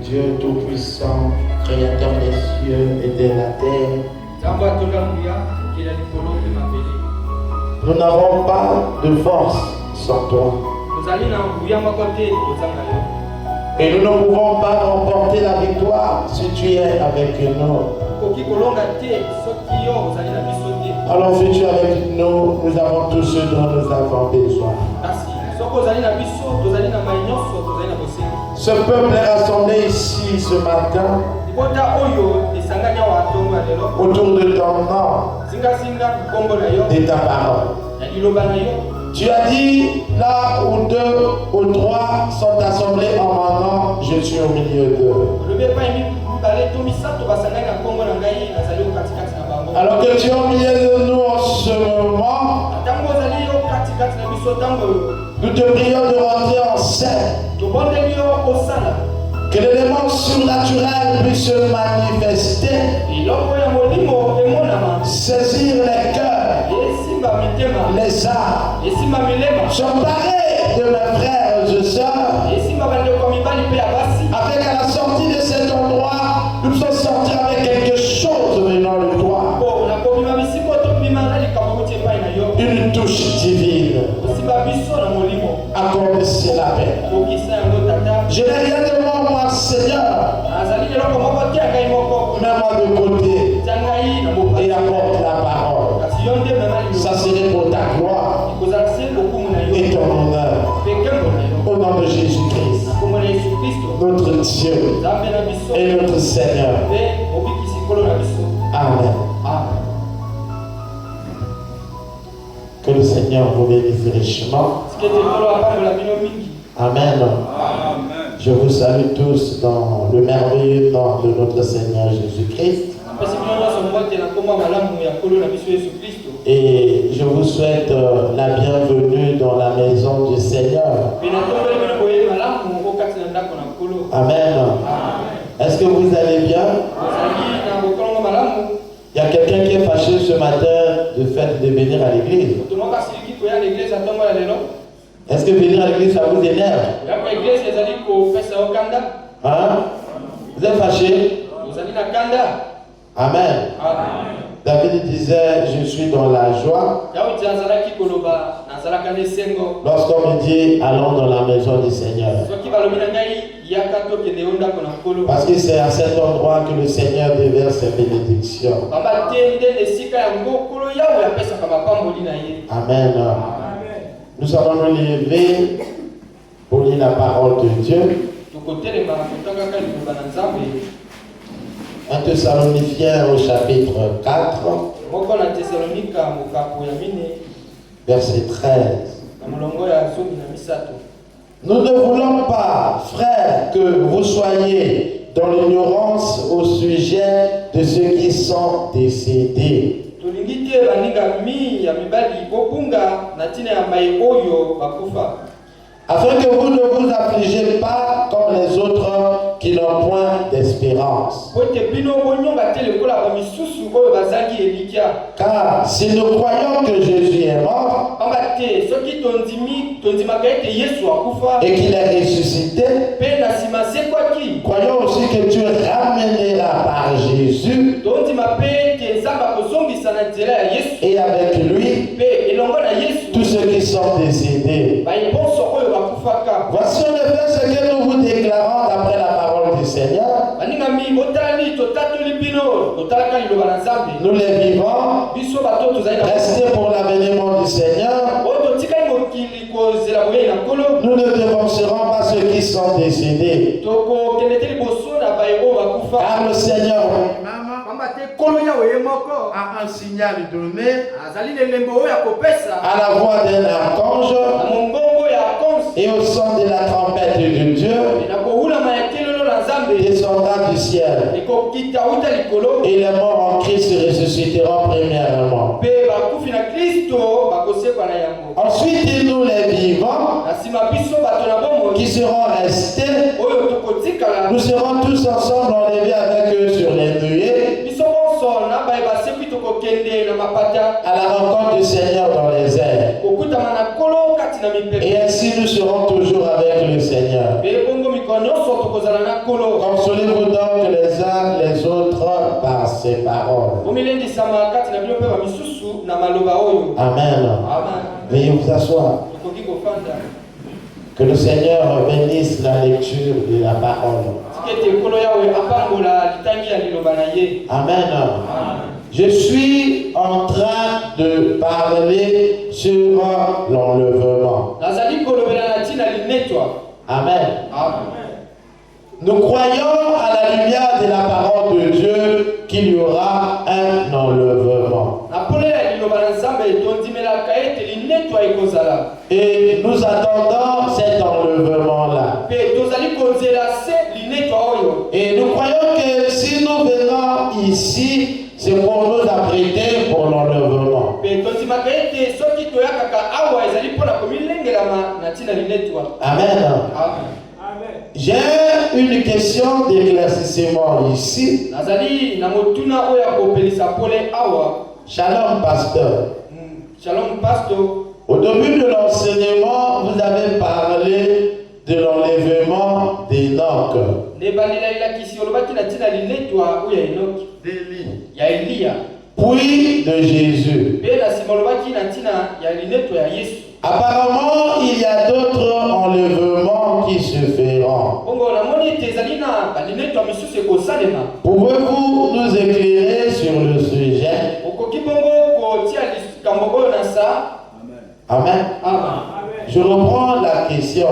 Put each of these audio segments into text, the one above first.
Dieu Tout-Puissant, Créateur des cieux et de la terre, nous n'avons pas de force sans toi. Et nous ne pouvons pas remporter la victoire si tu es avec nous. Alors si tu es avec nous, nous avons tout ce dont nous avons besoin. Ce peuple est rassemblé ici ce matin autour de ton nom, de ta parole. Tu as dit, là où 2 ou 3 sont assemblés en mon nom, je suis au milieu d'eux. Alors que tu es au milieu de nous en ce moment, nous te prions de rentrer en scène. Que l'élément surnaturel puisse se manifester, saisir les cœurs, les âmes, s'emparer de mes frères et sœurs, afin qu'à la sortie de cet endroit, nous puissions sortir avec quelque chose venant de toi. Une touche divine. Accorde cela, Père. Je n'ai rien de moi, Seigneur. Mets-moi de côté et apporte la parole. Ça serait pour ta gloire et ton honneur. Au nom de Jésus-Christ, notre Dieu et notre Seigneur. Amen. Que le Seigneur vous bénisse richement. Amen. Je vous salue tous dans le merveilleux nom de notre Seigneur Jésus-Christ. Et je vous souhaite la bienvenue dans la maison du Seigneur. Amen. Est-ce que vous allez bien? Il y a quelqu'un qui est fâché ce matin du fait de venir à l'église. Est-ce que venir à l'église, ça vous énerve? Hein? Vous êtes fâché? Amen. David disait, je suis dans la joie. Lorsqu'on me dit, allons dans la maison du Seigneur. Parce que c'est à cet endroit que le Seigneur déverse ses bénédictions. Amen. Nous allons nous lever pour lire la parole de Dieu. 1 Thessaloniciens au chapitre 4, verset 13. Nous ne voulons pas, frères, que vous soyez dans l'ignorance au sujet de ceux qui sont décédés. Afin que vous ne vous affligez pas comme les autres qui n'ont point d'espérance. Car si nous croyons que Jésus est mort et qu'il est ressuscité, croyons aussi que Dieu ramènera par Jésus et avec lui tous ceux qui sont décédés. Voici en effet ce que nous vous déclarons d'après la parole du Seigneur. Nous les vivants, restés pour l'avènement du Seigneur. Nous ne dévancerons pas ceux qui sont décédés. Car le Seigneur a un signal donné à la voix d'un archange et au son de la trompette de Dieu descendra du ciel, et les morts en Christ ressusciteront premièrement. Ensuite, nous les vivants qui seront restés, nous serons tous ensemble enlevés avec eux sur les nuées à la rencontre du Seigneur dans les airs. Et ainsi nous serons toujours avec le Seigneur. Consolez-vous donc les uns les autres par ses paroles. Amen. Veuillez vous asseoir. Que le Seigneur bénisse la lecture de la parole. Amen. Je suis en train de parler sur l'enlèvement. Amen. Nous croyons à la lumière de la parole de Dieu qu'il y aura un enlèvement. Et nous attendons cet enlèvement-là. Et nous croyons que si nous venons ici, c'est pour nous apprêter pour l'enlèvement. Amen. J'ai une question d'éclaircissement ici. Shalom, pasteur. Shalom, pasteur. Au début de l'enseignement, vous avez parlé de l'enlèvement d'Enoch. Puis de Jésus. Apparemment, il y a d'autres enlèvements qui se feront. Pouvez-vous nous éclairer sur le sujet? Amen. Je reprends la question.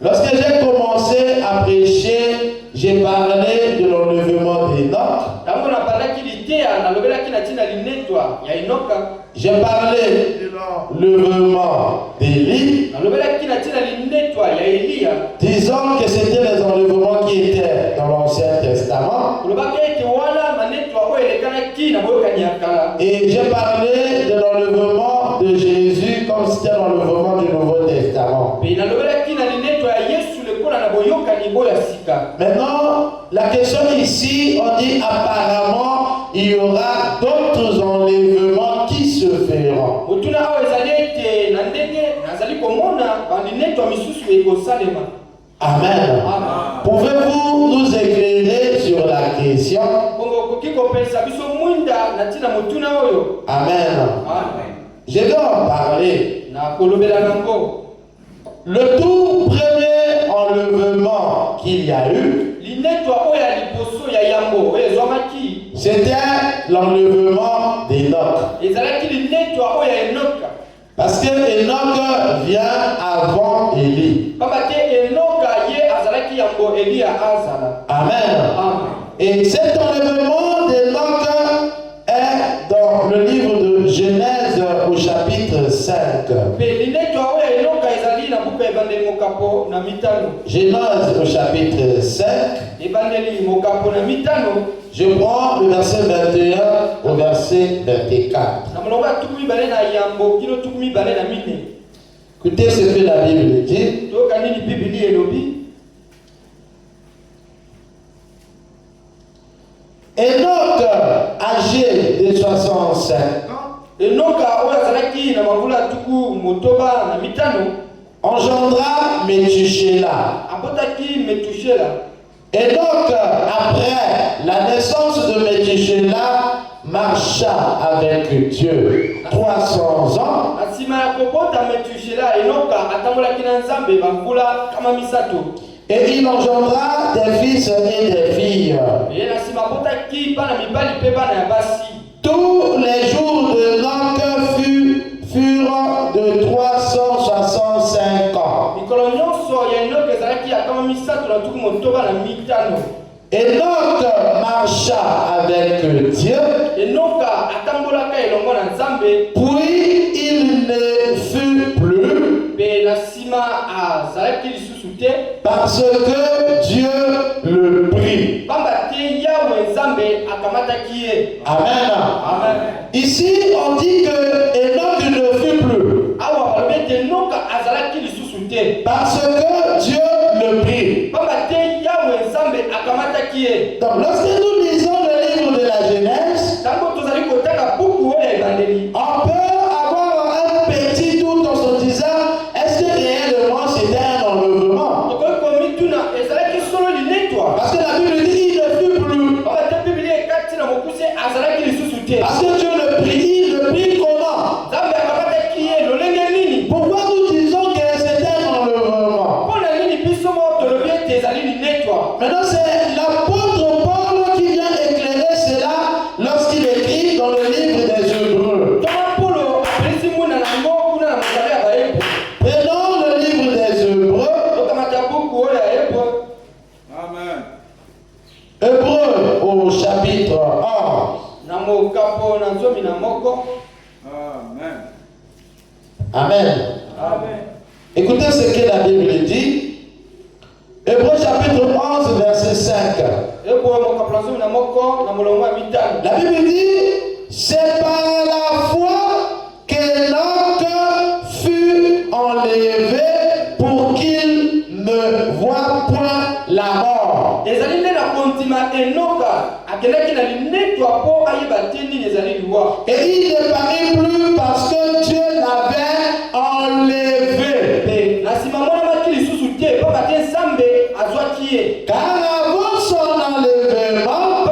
Lorsque j'ai commencé à prêcher, j'ai parlé de l'enlèvement d'Enoch. J'ai parlé de l'enlèvement d'Élie, disant que c'était les enlèvements qui étaient dans l'Ancien Testament. Et j'ai parlé de l'enlèvement de Jésus comme c'était l'enlèvement du Nouveau Testament. Maintenant, la question ici, on dit apparemment, il y aura d'autres enlèvements qui se feront. Amen. Pouvez-vous nous éclairer sur la question? Amen. Je vais en parler. Le tout premier enlèvement qu'il y a eu, c'était l'enlèvement d'Enoch. Parce que Enoch vient avant Élie. Amen. Et cet enlèvement d'Enoch est dans le livre de Genèse au chapitre 5. Genèse au chapitre 5. Je prends le verset 21 au verset 24. Écoutez ce que la Bible dit. Enoch, âgé de 65 ans, engendra Métuséla. Enoch, après la naissance de Métuséla, marcha avec Dieu 300 ans. Et il engendra des fils et des filles. Tous les jours de Enoch furent de 365 ans. Enoch marcha avec Dieu, puis il ne fut plus, parce que Dieu le prit. Amen. Ici, on dit que Enoch ne fut plus, parce que Dieu le prit. Donc, lorsque nous lisons le livre de la Genèse, on peut avoir un petit Maintenant, c'est l'apôtre Paul qui vient éclairer cela lorsqu'il écrit dans le livre des Hébreux. Prenons le livre des Hébreux. Amen. Hébreux au chapitre 1. Amen. Amen. Écoutez ce que la Bible dit. Hébreux chapitre 11, verset 5. La Bible dit, c'est par la foi qu'Enoch fut enlevé pour qu'il ne voie point la mort. Et il ne parut plus parce que Dieu l'avait enlevé. Car avant son enlèvement,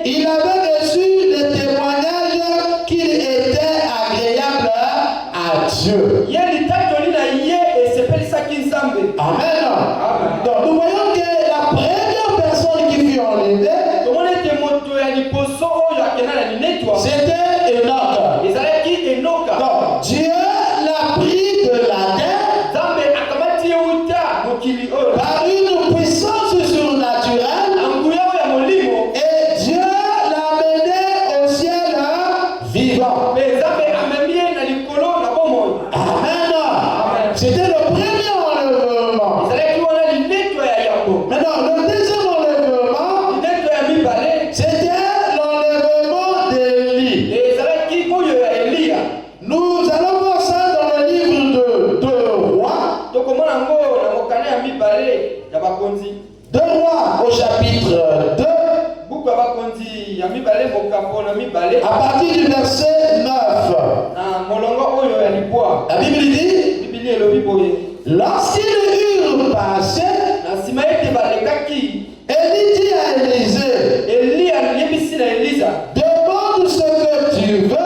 il avait reçu le témoignage qu'il était agréable à Dieu. Amen. Donc nous voyons que la première personne qui fut enlevée, c'était Enoch. Donc Dieu l'a pris de la terre par une puissance surnaturelle et Dieu l'a mené au ciel vivant. Amen. C'était le premier enlèvement. Maintenant, le deuxième enlèvement, c'était l'enlèvement d'Élie. Nous allons voir ça dans le livre de Rois. 2 Rois au chapitre 2. À partir du verset 9. La Bible dit, lorsqu'ils eurent passé, Élie dit à Élisée, demande ce que tu veux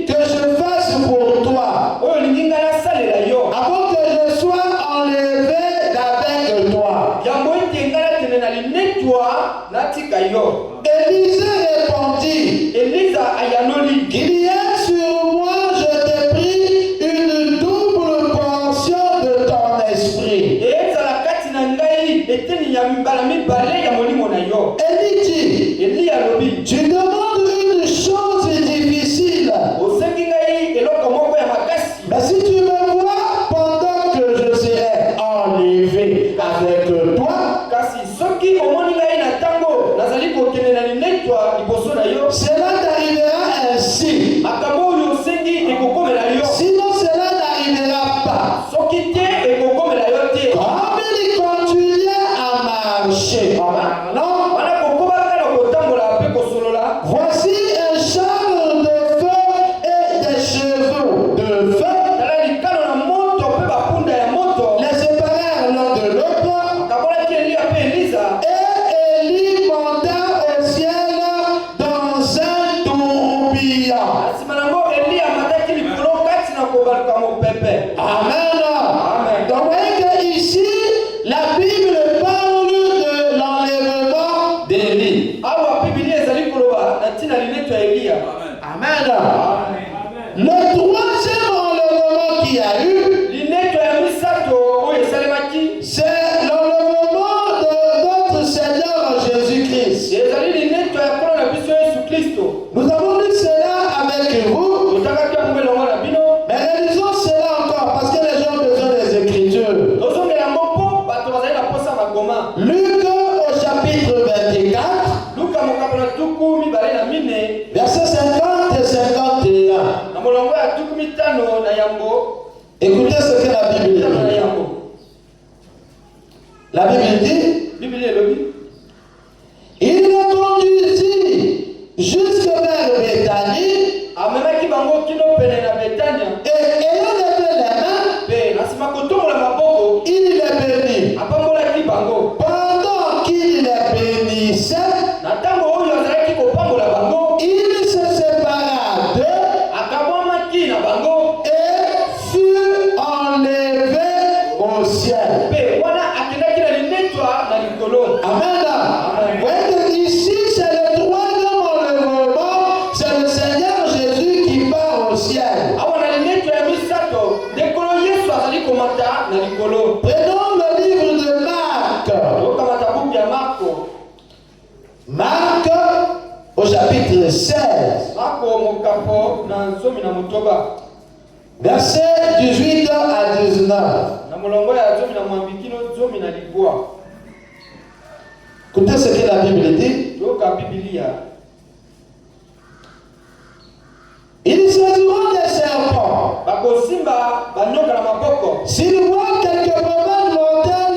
que je fasse pour toi, avant que je sois enlevé d'avec toi. Élisée répondit, qu'il y ait sur moi, je t'ai pris une double portion de ton esprit. Élie dit, tu demandes une chose difficile, mais si tu me vois pendant que je serai enlevé avec toi, cela t'arrivera ainsi. Sinon cela n'arrivera pas. Comme il continuait à marcher en parlant, voici un char de feu et des chevaux de feu les séparèrent l'un de l'autre, et Élie monta au ciel dans un tourbillon. Amen. Donc vous voyez que ici, la Bible parle de l'enlèvement d'Élie. Amen. Le troisième enlèvement qu'il y a eu, c'est l'enlèvement de notre Seigneur Jésus-Christ. Nous avons lu cela avec vous, mais réalisons cela encore parce que les gens ont besoin des Écritures. Luc au chapitre 24, versets 50 et 51. Écoutez ce que la Bible dit. La Bible dit, il les conduisit jusque vers Béthanie, et ayant levé les mains, il les bénit. Pendant qu'il les bénissait, il se sépara d'eux et fut enlevé au ciel. Amen. Ouais, ici, c'est le troisième enlèvement. C'est le Seigneur Jésus qui part au ciel. Prenons le livre de Marc. Marc au chapitre 16. Verset 18 à 19. Écoutez ce que la Bible dit. Ils saisiront des serpents. S'ils voient quelque remède mortel,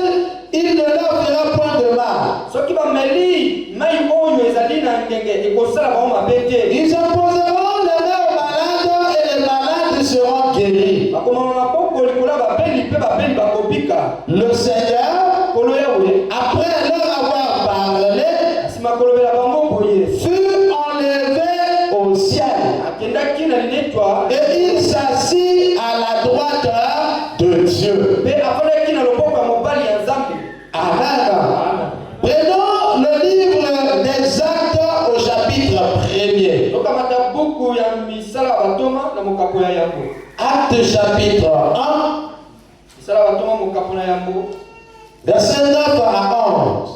il ne leur fera point de mal. Ils imposeront les mains aux malades et les malades seront guéris. Le Seigneur, après leur avoir parlé, fut enlevé au ciel. Et il s'assit à la droite de Dieu. Amen. Prenons le livre des Actes au chapitre 1er. Actes chapitre 1, verset 9 à 11.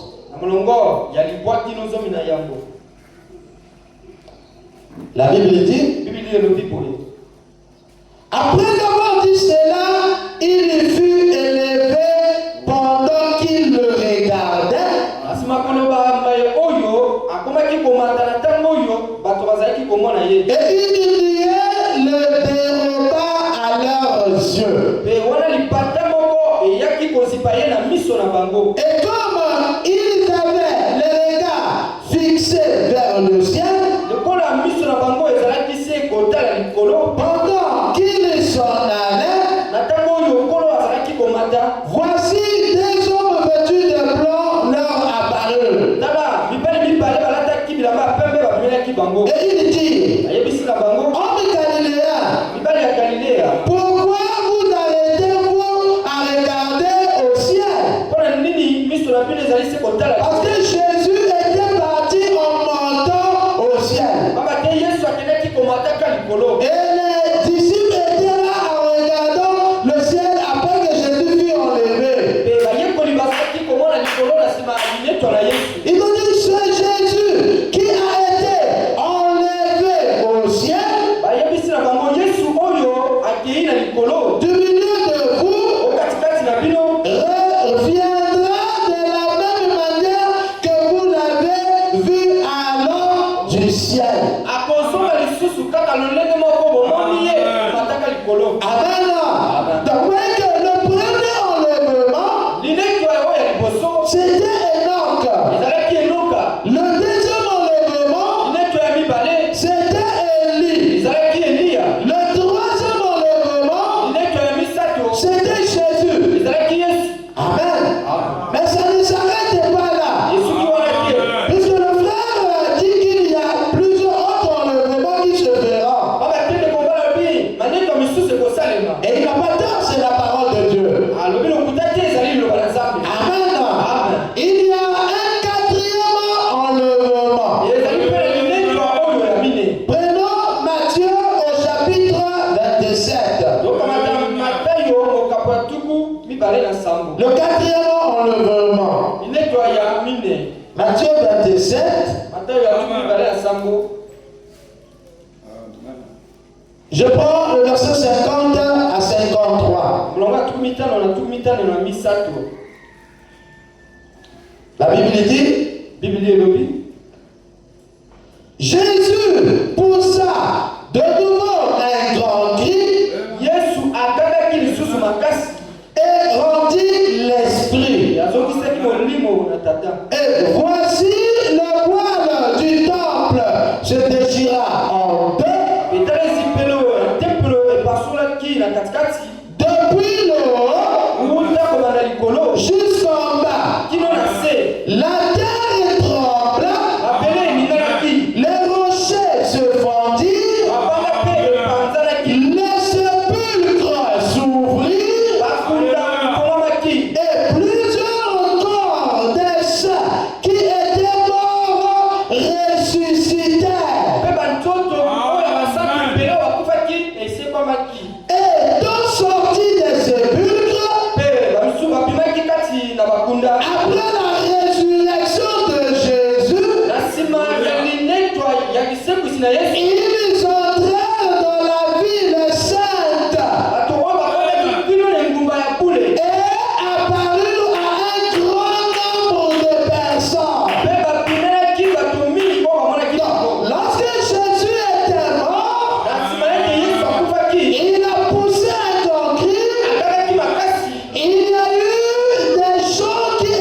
La Bible dit, après avoir dit cela, il fut élevé pendant qu'il le regardait. Et une nuée le déroba à leurs yeux. Et comme ils avaient les regards fixés vers le ciel, pendant qu'ils s'en allaient, voici des hommes vêtus de blanc leur apparurent. Et il dit, hommes galiléens, pourquoi vous arrêtez-vous à regarder au ciel? Parce que Jésus était parti en montant au ciel. Et les disciples étaient là en regardant le ciel après que Jésus fut enlevé. Ils ont dit, c'est Jésus qui a été enlevé au ciel. Du milieu de vous, reviendra de la même manière que vous l'avez vu alors du ciel. Amen. Donc, que le premier enlèvement, c'était Enoch. Le deuxième enlèvement, c'était Élie. Le troisième enlèvement, c'était Jésus. Amen. Mais ça ne s'arrête pas là. Puisque le frère dit qu'il y a plusieurs autres enlèvements qui se verront. Et il n'a pas tort, c'est la parole de Dieu. Amen. Il y a un quatrième enlèvement. Prenons Matthieu au chapitre 27. Le quatrième enlèvement. Matthieu 27. Je prends le verset 50 à 53. La Bible dit, Jésus poussa de nouveau un grand cri et rendit l'esprit. Et voici le voile du temple se déchira en deux. Depuis le haut jusqu'en bas, la terre trembla, les rochers se fendirent, les sépulcres s'ouvrirent, Après la résurrection de Jésus, ils entrèrent dans la ville sainte et apparurent à un grand nombre de personnes. Lorsque Jésus était mort, il a poussé un grand cri. Il y a eu des gens qui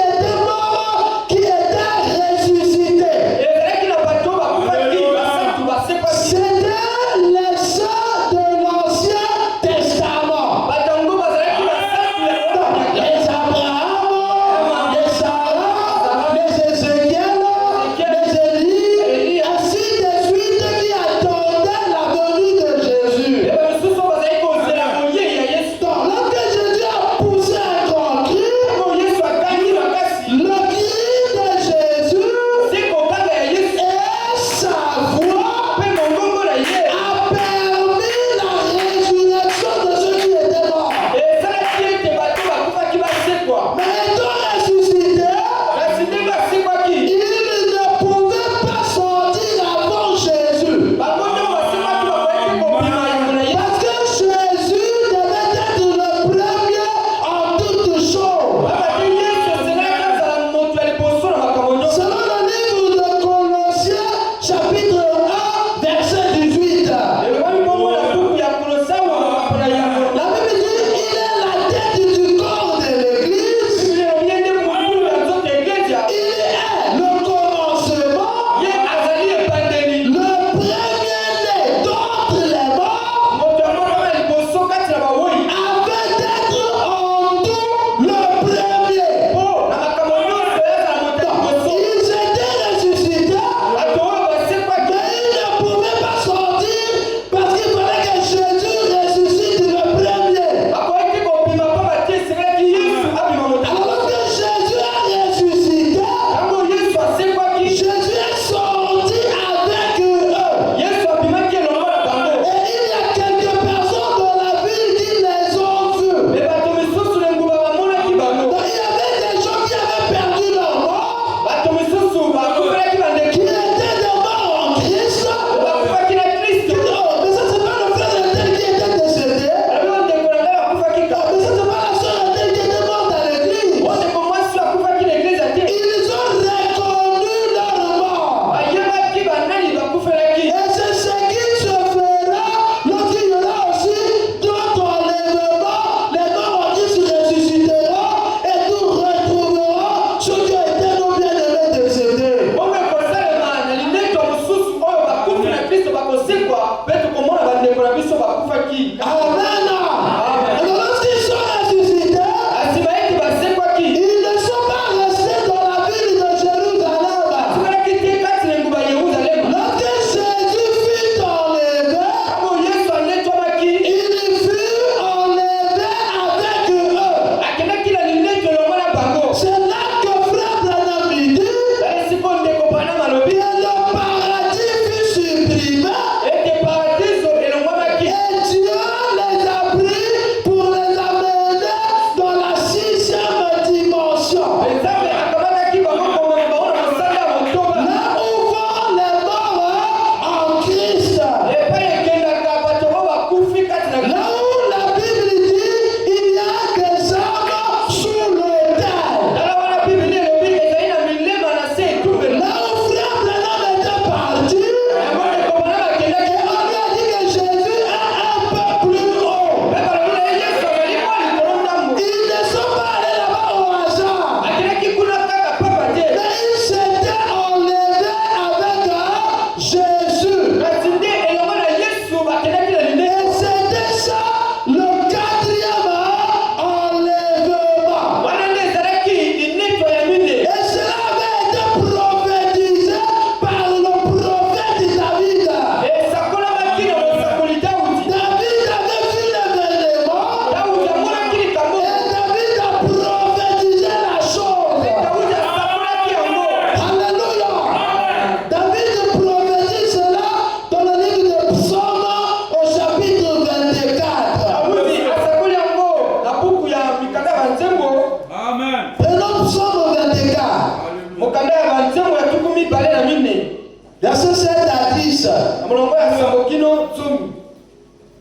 Verset 7 à 10.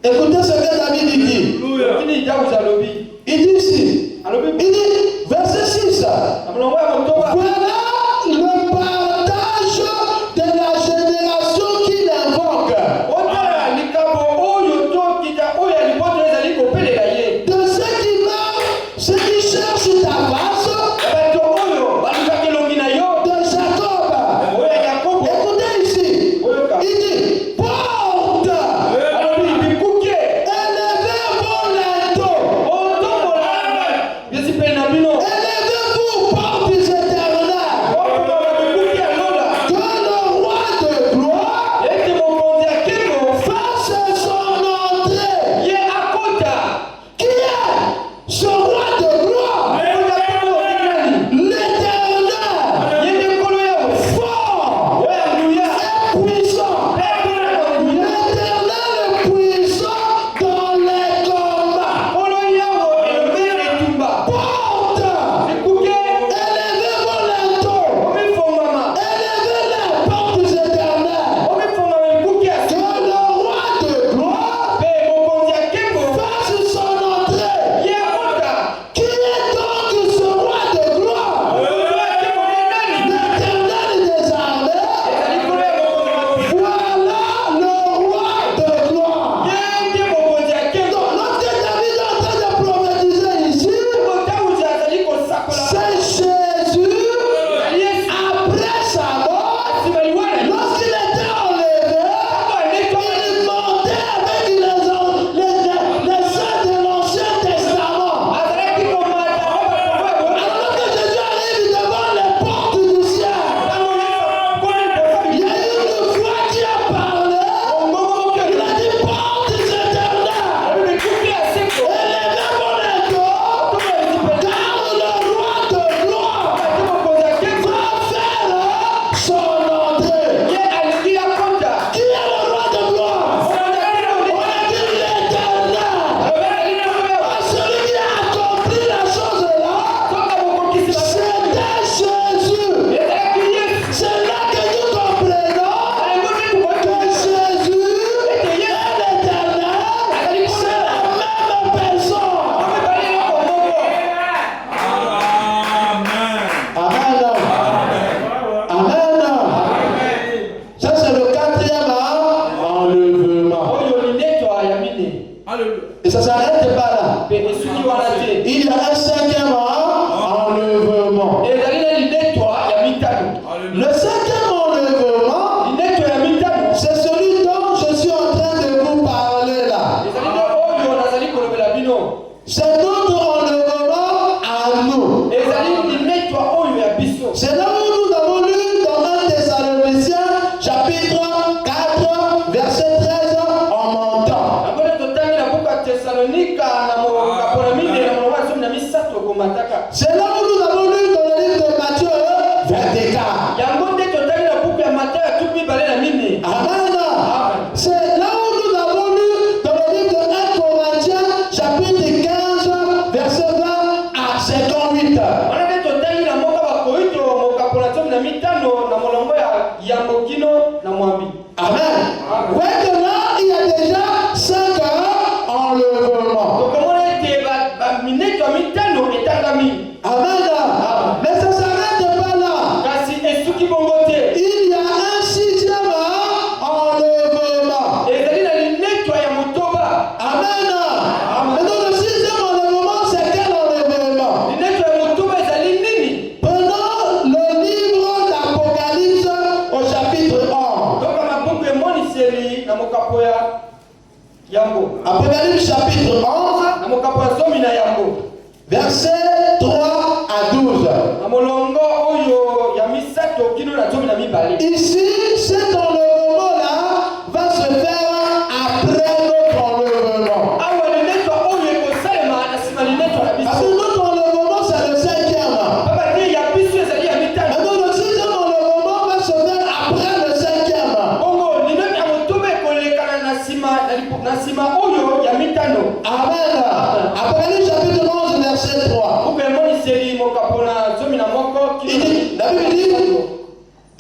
Écoutez ce que David dit. Il dit ici. Il dit, verset 6. Voilà le partage de la génération qu'il invoque. De ceux qui meurent, ceux qui cherchent ta face. De Jacob. Écoutez ici. Il dit, porte. Élevez vos linteaux. Élevez-vous, portes éternelles. Que le roi de gloire fasse son entrée. Qui est ce roi de gloire? L'éternel, fort et puissant. L'éternel est puissant dans les combats. Porte, élevez vos linteaux. Élevez les portes éternelles. Que le roi de gloire fasse son entrée. Qui est donc ce roi de gloire? L'éternel des armées. Voilà le roi de gloire. Donc, lorsque David est en train de prophétiser ici, c'est Jésus, après sa mort, lorsqu'il était enlevé, il montait avec les saints de l'Ancien Testament. Alors que Jésus arrive devant les portes du ciel, il y a une voix qui a parlé. Il a dit, portes éternelles, élevez vos linteaux, car le roi de gloire va faire son entrée. Qui est le roi de gloire? On a dit l'éternel. Celui qui a accompli la chose là, c'était Jésus. C'est là que nous comprenons que Jésus et l'éternel, c'est la même personne. Amen. Ça c'est le quatrième enlèvement. Et ça s'arrête pas là. Il y a un cinquième enlèvement. Le cinquième enlèvement, c'est celui dont je suis en train de vous parler là. C'est notre enlèvement à nous. C'est là où nous avons lu dans 1 Thessaloniciens chapitre 4 verset 13 en montant. C'est là où nous avons lu dans le livre de Matthieu 24. Amen. C'est là où nous avons lu dans le livre de 1 Corinthiens chapitre 15 verset 20 à 58. Amen. Maintenant, il y a déjà 5 enlèvements. Amen. Mais ça s'arrête pas là. Il y a un 6e enlèvement. Amen. Maintenant, le 6e enlèvement, c'est quel enlèvement? Pendant le livre d'Apocalypse au chapitre 11. Apocalypse chapitre 11, verset 3 à 12. Ici, cet enlèvement-là va se faire après notre enlèvement. Parce que notre enlèvement, c'est le 5e. Maintenant, le 6e enlèvement va se faire après le 5e. Amen. Apocalypse chapitre 11, verset 3. Il dit, la Bible dit,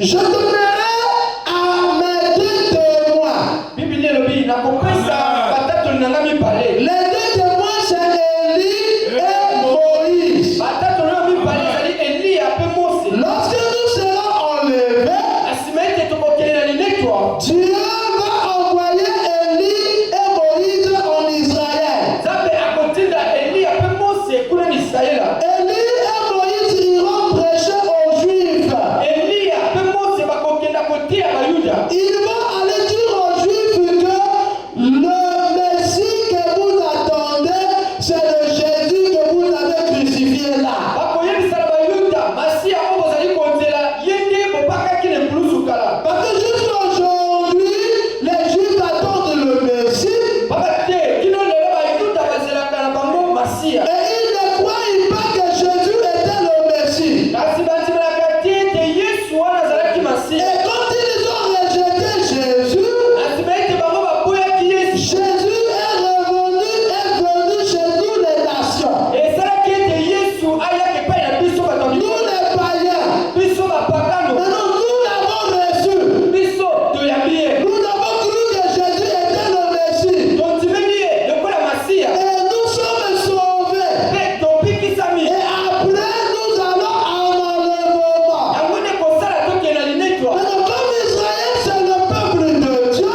Je donnerai à mes deux témoins. Les deux témoins, c'est Élie et Moïse. Lorsque nous serons enlevés, Dieu va envoyer Élie et Moïse en Israël. Élie et Moïse iront prêcher aux Juifs. Ils vont aller dire aux Juifs que le Messie que vous attendez, c'est le Jésus que vous avez crucifié là. Parce que jusqu'aujourd'hui, les Juifs attendent le Messie. Et ils ne croient pas que Jésus était le Messie. Et quand ils ont rejeté Jésus, Jésus est venu chez nous les nations. Nous les païens. Maintenant nous l'avons reçu. Nous avons cru que Jésus était le Messie. Et nous sommes sauvés. Et après nous allons en enlèvement. Maintenant comme Israël c'est le peuple de Dieu,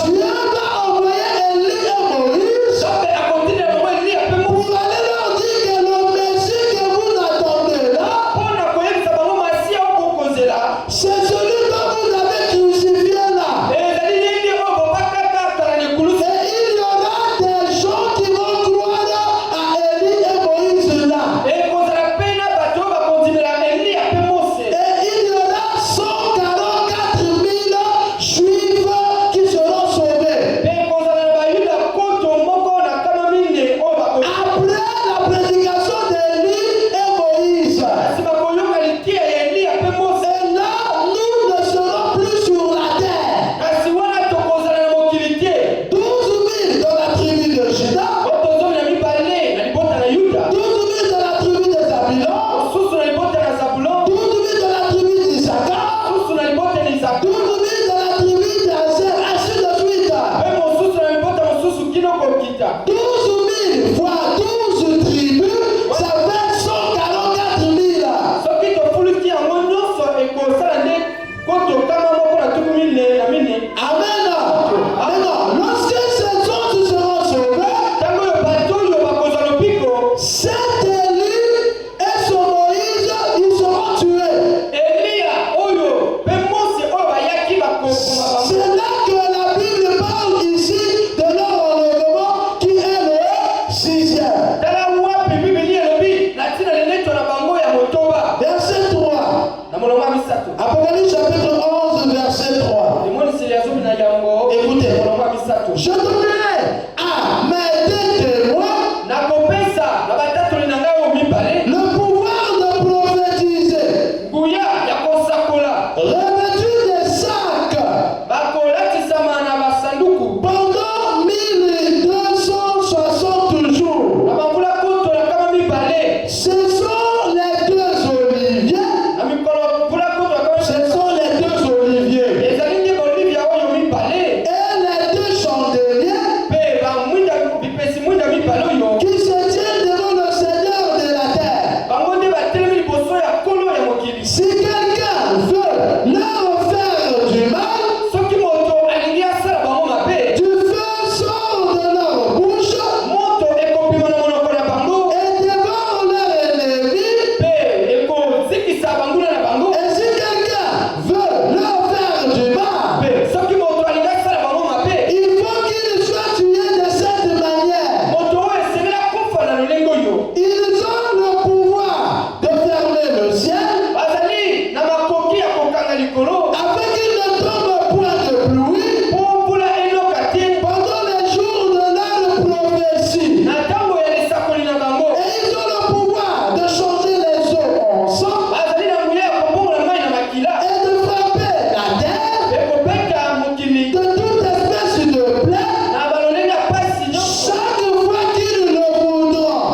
Dieu va envoyer Élie et Moïse pour aller leur dire que le Messie que vous attendez là, c'est celui que vous avez crucifié là. Et il y aura des gens qui vont croire à Élie et Moïse là. Et il y aura 144 000 Juifs qui seront sauvés. Après la prédication d'Élie et Moïse. Et là, nous ne serons plus sur la terre. 12 000 dans la tribu de Juda, 12 000 dans la tribu de Zabulon, 12 000 dans la tribu d'Issachar, 12 000 dans la tribu d'Aser, ainsi de suite. 12 000 fois 12 tribus, ça fait 144 000. Amen. Maintenant, lorsque ces autres seront sauvés, cet Élie et son Moïse, ils seront tués. C'est là que la Bible parle ici de leur enlèvement qui est le 6e. Verset 3. Apocalypse chapitre 11, verset 3. Écoutez, je donnerai à mes deux témoins le pouvoir de prophétiser, revêtus des sacs pendant 1260 jours. Ce sont les deux oliviers. Ce sont les deux oliviers. Et les deux chandeliers qui se tiennent devant le Seigneur de la terre. Si quelqu'un veut leur faire du mal, du feu sort de leur bouche et devant leur ennemi. Et si quelqu'un veut leur faire du mal, il faut qu'il soit tué de cette manière. Ils ont le pouvoir de fermer le ciel afin qu'il ne tombe point de pluie pendant les jours de leur prophétie. Et ils ont le pouvoir de changer les eaux en sang et de frapper la terre de toute espèce de plaie chaque fois qu'ils le voudront.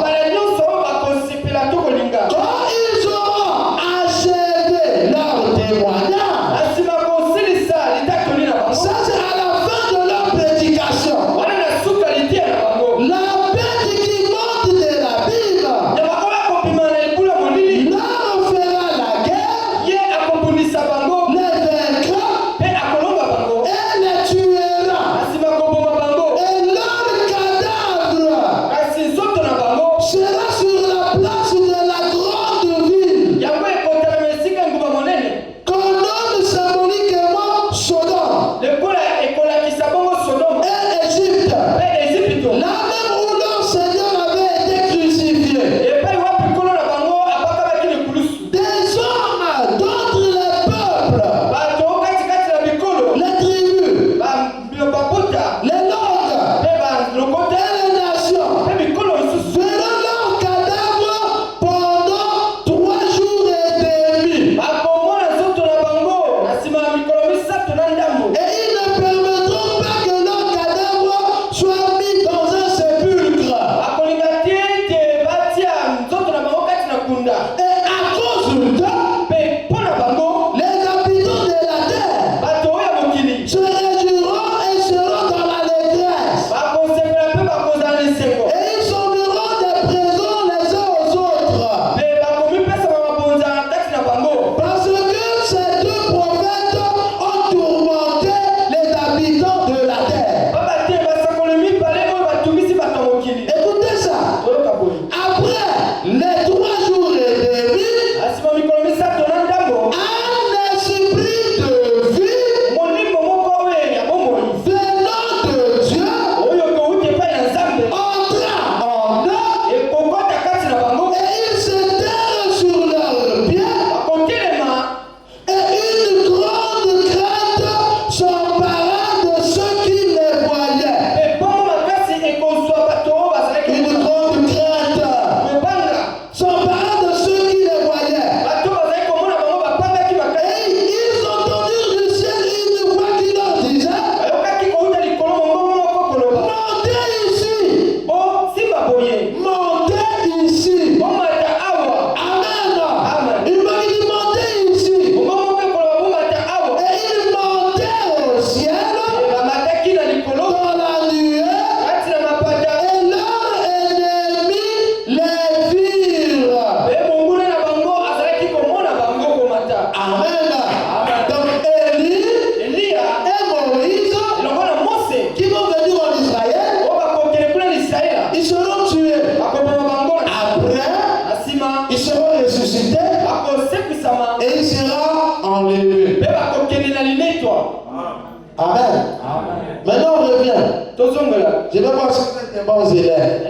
Je ne vois pas si vous êtes bons élèves.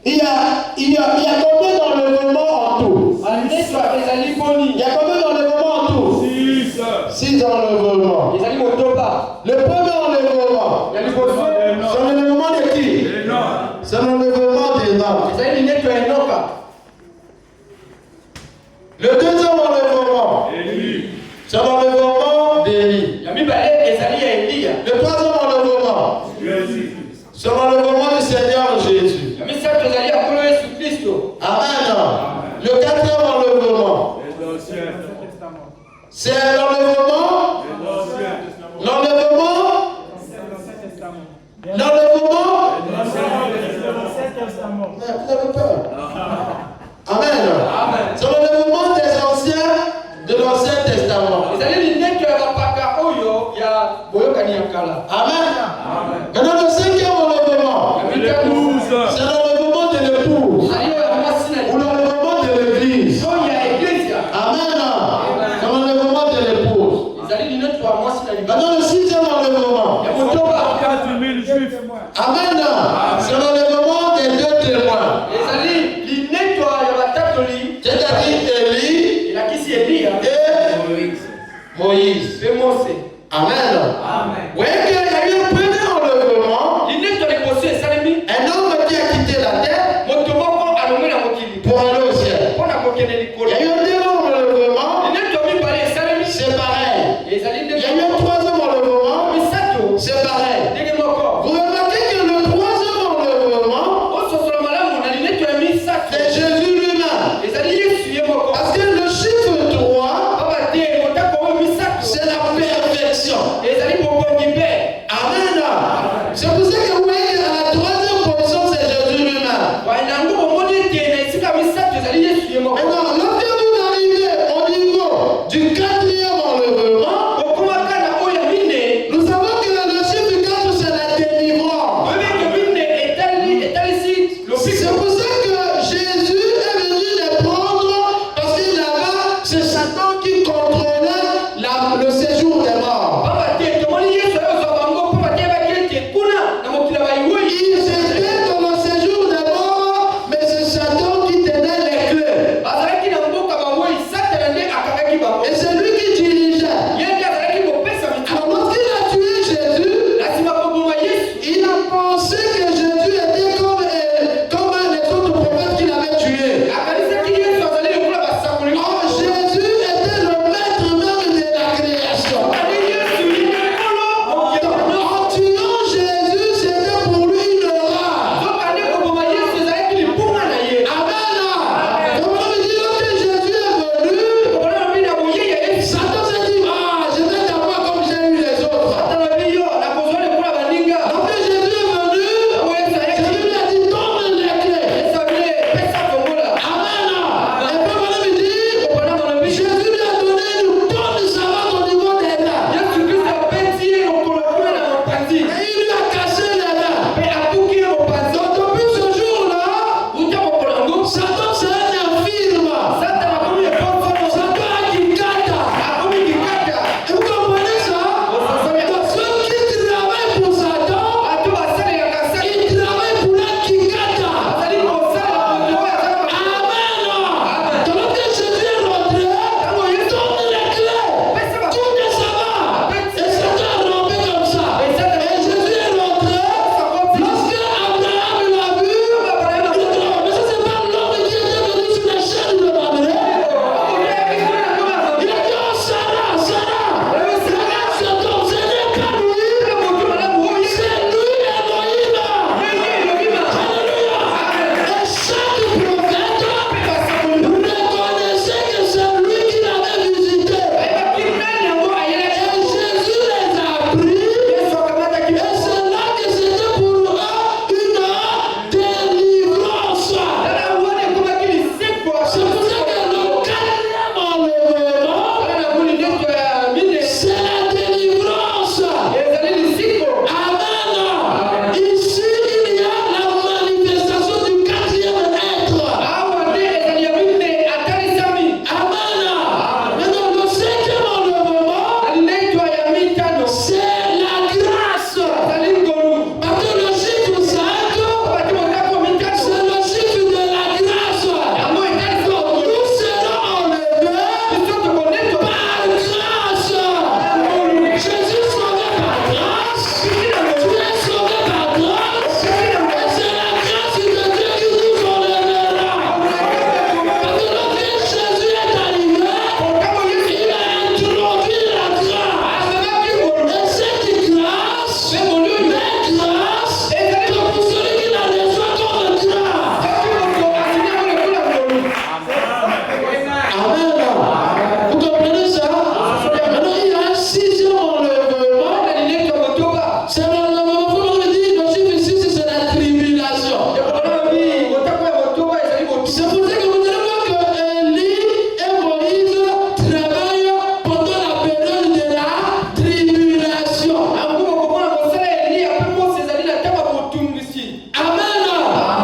Il y a combien d'enlèvements en tout? Il y a combien d'enlèvements en tout? 6 enlèvements. Le premier enlèvement, c'est l'enlèvement de qui? C'est l'enlèvement d'Enoch. Le deuxième enlèvement, c'est l'enlèvement d'Élie. Le troisième enlèvement, c'est l'enlèvement du Seigneur Jésus. Amen. Le quatrième enlèvement, c'est l'enlèvement. Mais vous avez peur. Amen. C'est l'enlèvement des anciens de l'Ancien Testament. Amen. Maintenant, le cinquième enlèvement, c'est l'enlèvement de l'épouse ou l'enlèvement de l'église. Amen. C'est l'enlèvement de l'épouse. Maintenant, le sixième enlèvement, amen. C'est l'enlèvement des deux témoins. C'est-à-dire Élie et Moïse. Amen. Oui, il y a eu un premier enlèvement. Un homme qui a quitté la terre pour aller au ciel. Il y a eu un deuxième enlèvement. C'est pareil. Il y a eu un troisième enlèvement. C'est pareil. Vous remarquez que le troisième enlèvement, c'est Jésus lui-même. Parce que le chiffre 3, c'est la perfection. Amen. C'est pour ça que vous voyez qu'à la troisième position, c'est Jésus lui-même.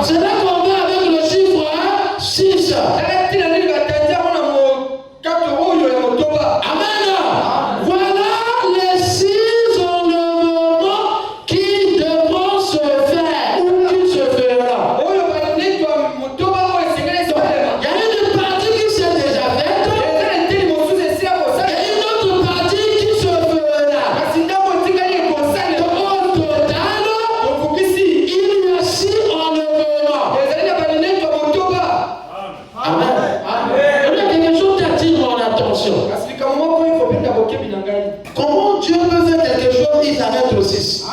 C'est là qu'on va avec le chiffre 6. Amen. Voilà les 6 enlèvements qui devront se faire ou qui se fera. Il y a une partie qui s'est déjà faite et une autre partie qui se fera. Au total, il y a 6 enlèvements. Amen. Il y a quelque chose qui attire mon attention. Comment Dieu peut faire quelque chose, il s'arrête au 6.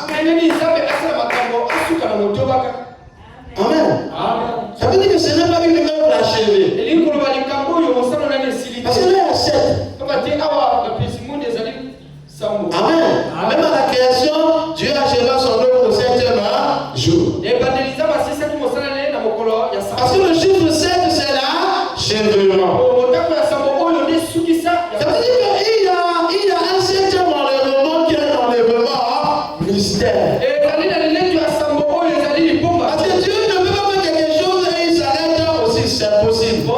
Amen. Ça veut dire que ce n'est pas une œuvre achevée. Parce que là, il y a 7. Amen. Même à la création, Dieu acheva son œuvre au 7e jour. Parce que le chiffre 7, c'est l'achèvement. Ça veut dire qu'il y a un 7e enlèvement qui est un enlèvement mystère. Parce que Dieu ne peut pas faire quelque chose et il s'arrête aussi, c'est impossible.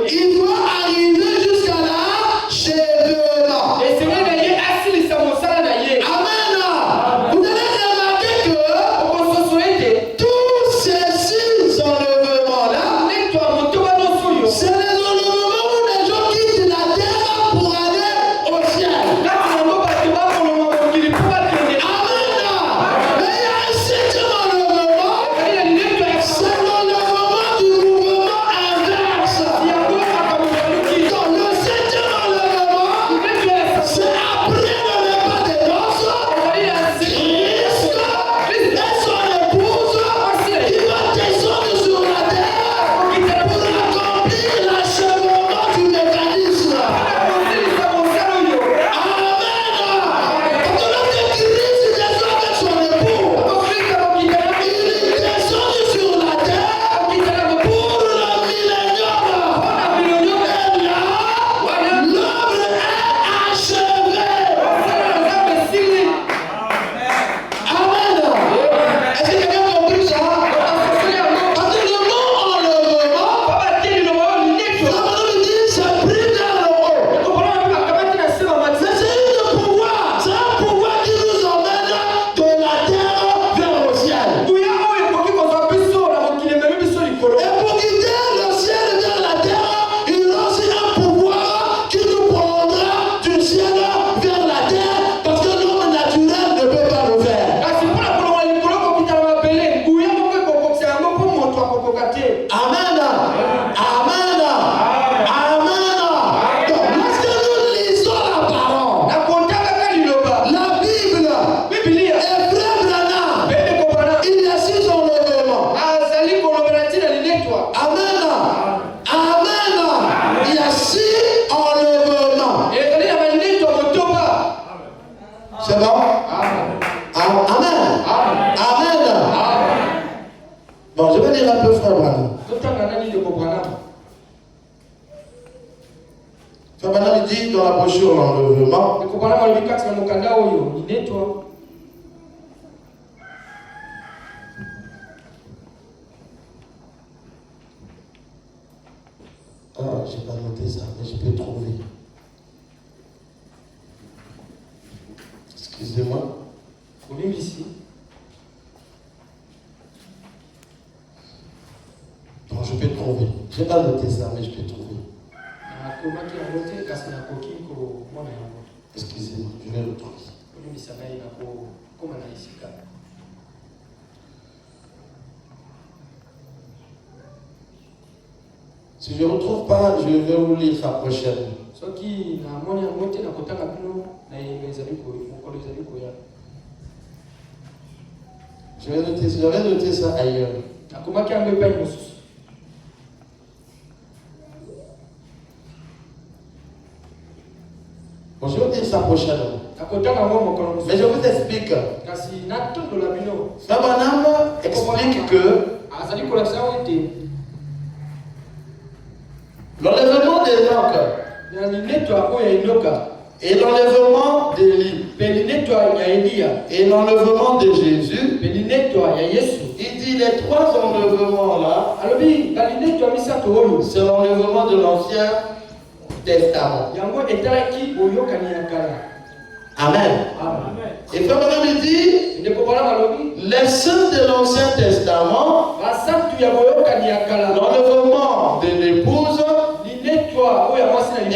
Il doit arriver jusqu'à l'achèvement. Amen. Vous allez remarquer que tous ces 6 enlèvements-là, c'est les enlèvements où les gens quittent la terre pour aller au ciel. Amen. Mais il y a un 7e enlèvement, c'est l'enlèvement du mouvement inverse. Donc le 7e enlèvement, c'est après le repas des noces, Christ et son épouse qui va descendre sur la terre pour accomplir l'achèvement du mécanisme. Amen. Parce que lorsque Christ descend avec son époux, il descend sur la terre pour le millénium. Et là, l'œuvre est achevée. Amen. Est-ce que quelqu'un a compris ça? Parce que le mot enlèvement, ça veut dire c'est pris vers le haut. Mais c'est un pouvoir qui nous emmène de la terre vers le ciel. Et pour quitter le ciel vers la terre, il y a aussi un pouvoir qui nous prendra du ciel vers la terre parce que l'homme naturel ne peut pas le faire. Amen. Amen. Amen. Donc, lorsque nous lisons la parole, la Bible, Frère Branham, il y a 6 enlèvements. Amen. Amen. Il y a 6 enlèvements. C'est bon? Amen. Amen. Bon, je vais lire un peu Frère Branham. Frère Branham dit dans la brochure l'enlèvement, j'ai pas noté ça, mais je peux trouver. Excusez-moi. Bon, je peux trouver. J'ai pas noté ça, mais je peux trouver. Excusez-moi, je vais le trouver. Si je ne retrouve pas, je vais vous lire la prochaine. J'avais noté ça ailleurs. Bon, je vais dire ça prochainement. Mais je vous explique. Frère Branham explique que l'enlèvement des Enoch Et l'enlèvement d'Élie. Et l'enlèvement de Jésus. Il dit les trois enlèvements là. C'est l'enlèvement de l'Ancien Testament. Amen. Et frère Branham il dit, les saints de l'Ancien Testament, l'enlèvement de l'épouse et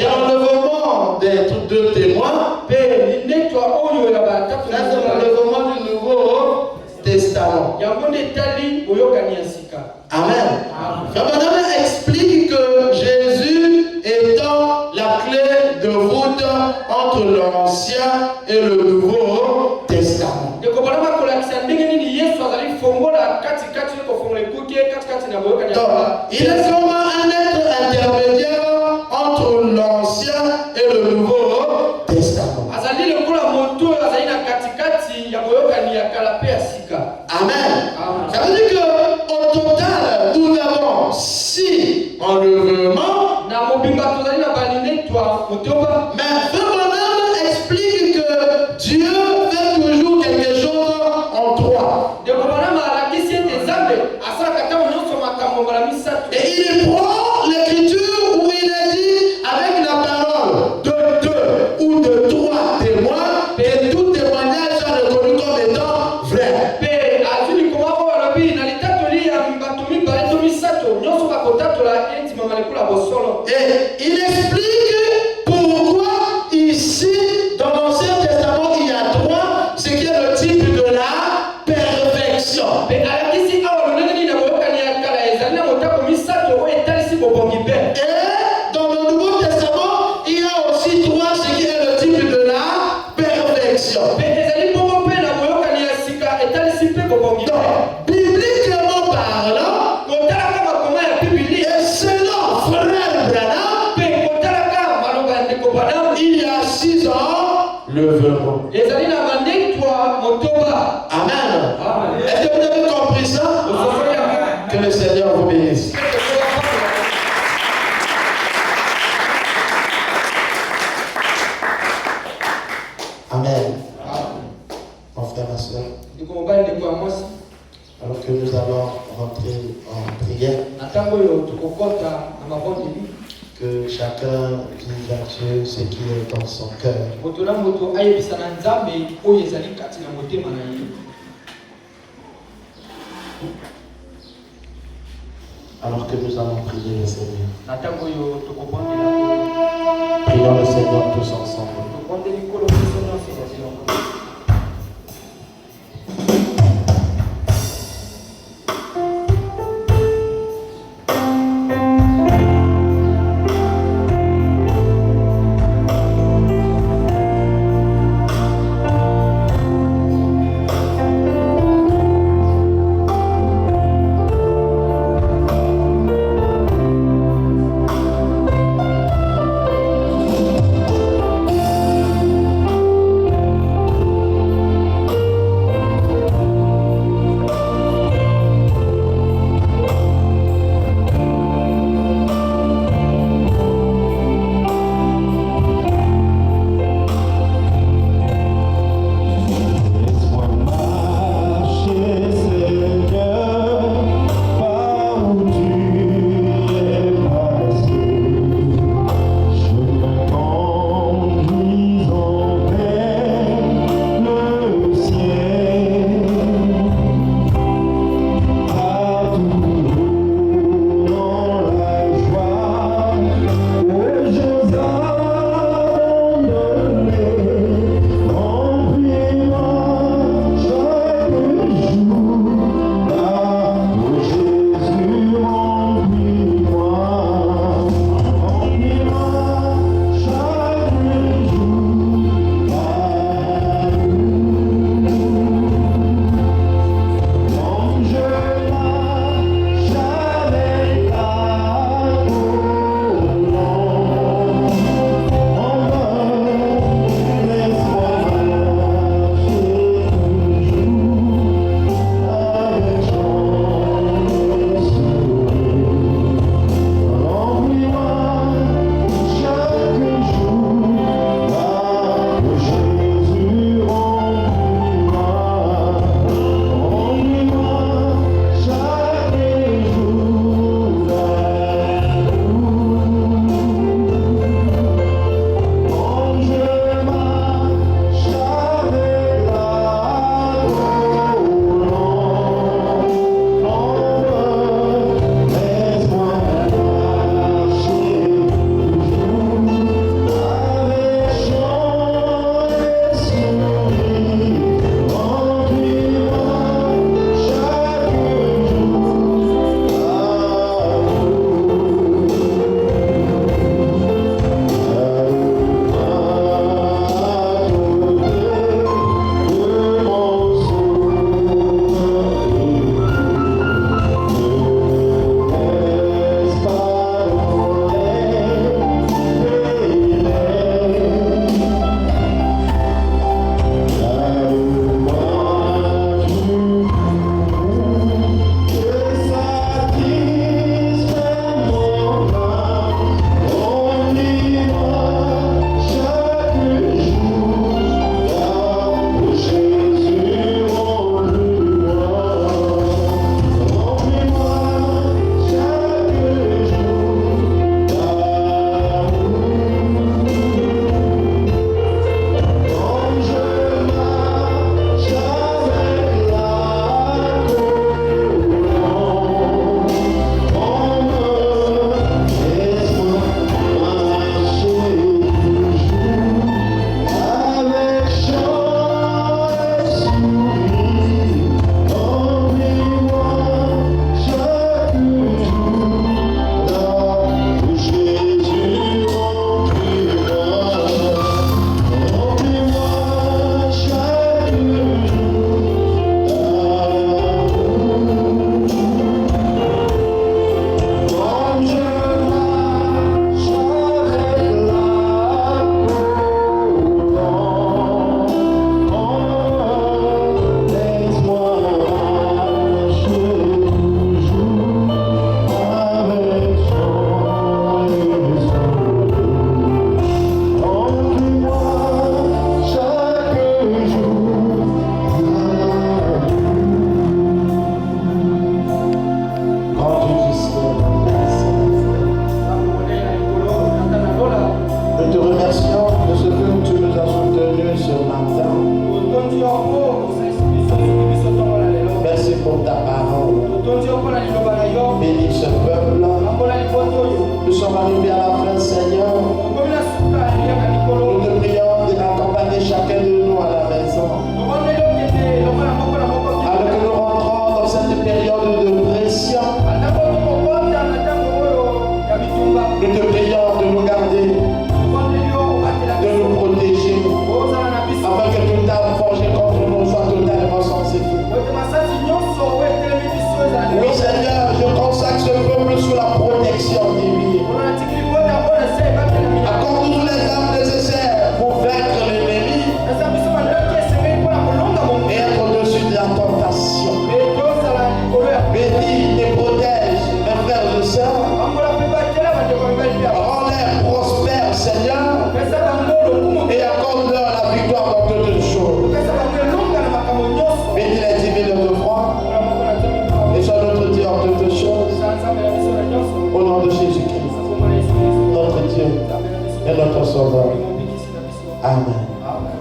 l'enlèvement des deux témoins, c'est l'enlèvement du Nouveau Testament. Amen. Frère Branham explique que Jésus étant la clé de voûte entre l'Ancien et le Nouveau Testament. Donc, il est comme un être intermédiaire entre l'Ancien et le Nouveau Testament. Amen. Ça veut dire qu'au total, nous avons 6 enlèvements. Mais Branham explique que Dieu fait toujours quelque chose en 3. Et il prend l'écriture où il est dit avec la parole de 2 ou de 3 témoins que tout témoignage soit reconnu comme étant vrai. Et il explique pourquoi ici dans l'Ancien Testament il y a 3, ce qui est le type de la perfection. Et dans le Nouveau Testament, il y a aussi 3, ce qui est le type de la perfection. Donc, bibliquement parlant, et selon frère Branham, il y a 6 ans, enlèvement. Amen. Est-ce que vous avez compris ça? Que le Seigneur vous bénisse. Amen. Mon frère, ma soeur. Alors que nous allons rentrer en prière, que chacun dise à Dieu ce qui est dans son cœur. Alors que nous allons prier le Seigneur. Prions le Seigneur tous ensemble. arrivés à la fin, Seigneur, nous te prions d'accompagner chacun de nous à la maison. Alors que nous rentrons dans cette période de pression, nous te prions de nous garder, de nous protéger, afin que toute arme forgée contre nous soit totalement censurée. Oui, Seigneur, je consacre ce peuple sous la protection divine. Accorde-nous les armes nécessaires pour vaincre l'ennemi et être au-dessus de la tentation. Bénis et protège mes frères et sœurs. Rends-les prospères, Seigneur, et accorde-leur la victoire dans toutes les choses. Bénis les divines offrandes et sois notre Dieu en toutes choses. Au nom de Jésus-Christ, notre Dieu et notre Sauveur. Amen.